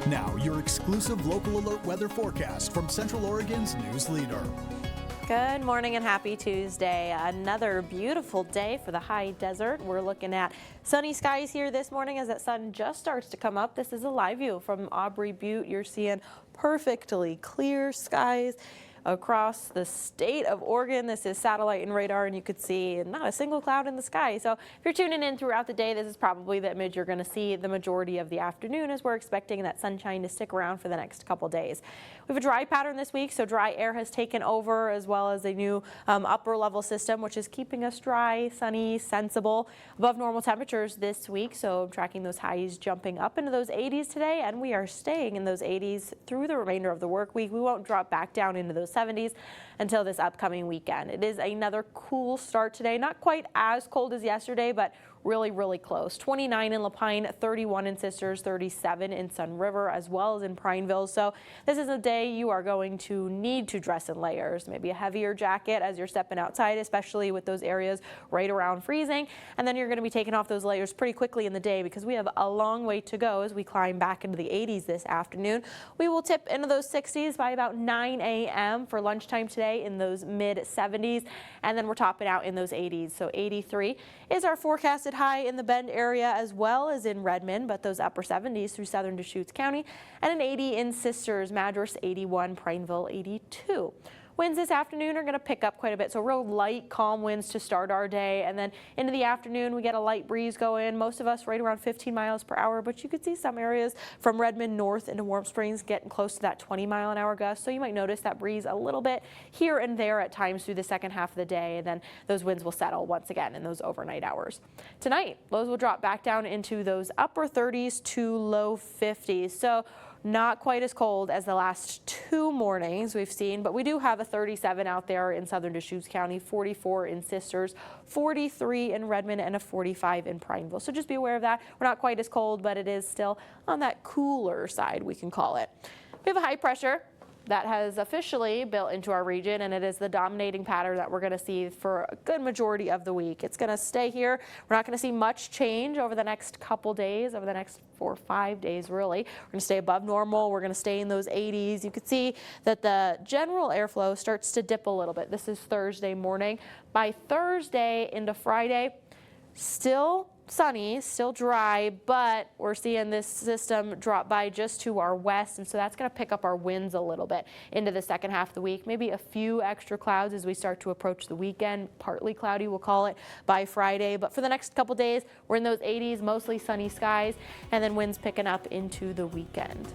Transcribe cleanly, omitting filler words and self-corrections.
Now, your exclusive local alert weather forecast from Central Oregon's news leader. Good morning and happy Tuesday. Another beautiful day for the high desert. We're looking at sunny skies here this morning as that sun just starts to come up. This is a live view from Aubrey Butte. You're seeing perfectly clear skies across the state of Oregon. This is satellite and radar, and you could see not a single cloud in the sky. So if you're tuning in throughout the day, this is probably the image you're going to see the majority of the afternoon, as we're expecting that sunshine to stick around for the next couple days. We have a dry pattern this week, so dry air has taken over, as well as a new upper level system, which is keeping us dry, sunny, sensible, above normal temperatures this week. So tracking those highs jumping up into those 80s today, and we are staying in those 80s through the remainder of the work week. We won't drop back down into those 70s until this upcoming weekend. It is another cool start today, not quite as cold as yesterday, but really close. 29 in Lapine, 31 in Sisters, 37 in Sun River, as well as in Prineville. So this is a day you are going to need to dress in layers, maybe a heavier jacket as you're stepping outside, especially with those areas right around freezing. And then you're going to be taking off those layers pretty quickly in the day, because we have a long way to go as we climb back into the 80s this afternoon. We will tip into those 60s by about 9 a.m. for lunchtime today, in those mid 70s, and then we're topping out in those 80s. So 83 is our forecasted high in the Bend area as well as in Redmond, but those upper 70s through southern Deschutes County, and an 80 in Sisters, Madras 81, Prineville 82. Winds this afternoon are going to pick up quite a bit, so real light, calm winds to start our day, and then into the afternoon we get a light breeze going. Most of us right around 15 miles per hour, but you could see some areas from Redmond north into Warm Springs getting close to that 20-mile-an-hour gust, so you might notice that breeze a little bit here and there at times through the second half of the day, and then those winds will settle once again in those overnight hours. Tonight, lows will drop back down into those upper 30s to low 50s, so not quite as cold as the last two mornings we've seen, but we do have a 37 out there in southern Deschutes County, 44 in Sisters, 43 in Redmond, and a 45 in Prineville. So just be aware of that. We're not quite as cold, but it is still on that cooler side, we can call it. We have a high pressure that has officially built into our region, and it is the dominating pattern that we're going to see for a good majority of the week. It's going to stay here. We're not going to see much change over the next couple days, over the next 4 or 5 days really. We're going to stay above normal. We're going to stay in those 80s. You can see that the general airflow starts to dip a little bit. This is Thursday morning. By Thursday into Friday, still sunny, still dry, but we're seeing this system drop by just to our west, and so that's going to pick up our winds a little bit into the second half of the week. Maybe a few extra clouds as we start to approach the weekend. Partly cloudy, we'll call it, by Friday, but for the next couple days we're in those 80s, mostly sunny skies, and then winds picking up into the weekend.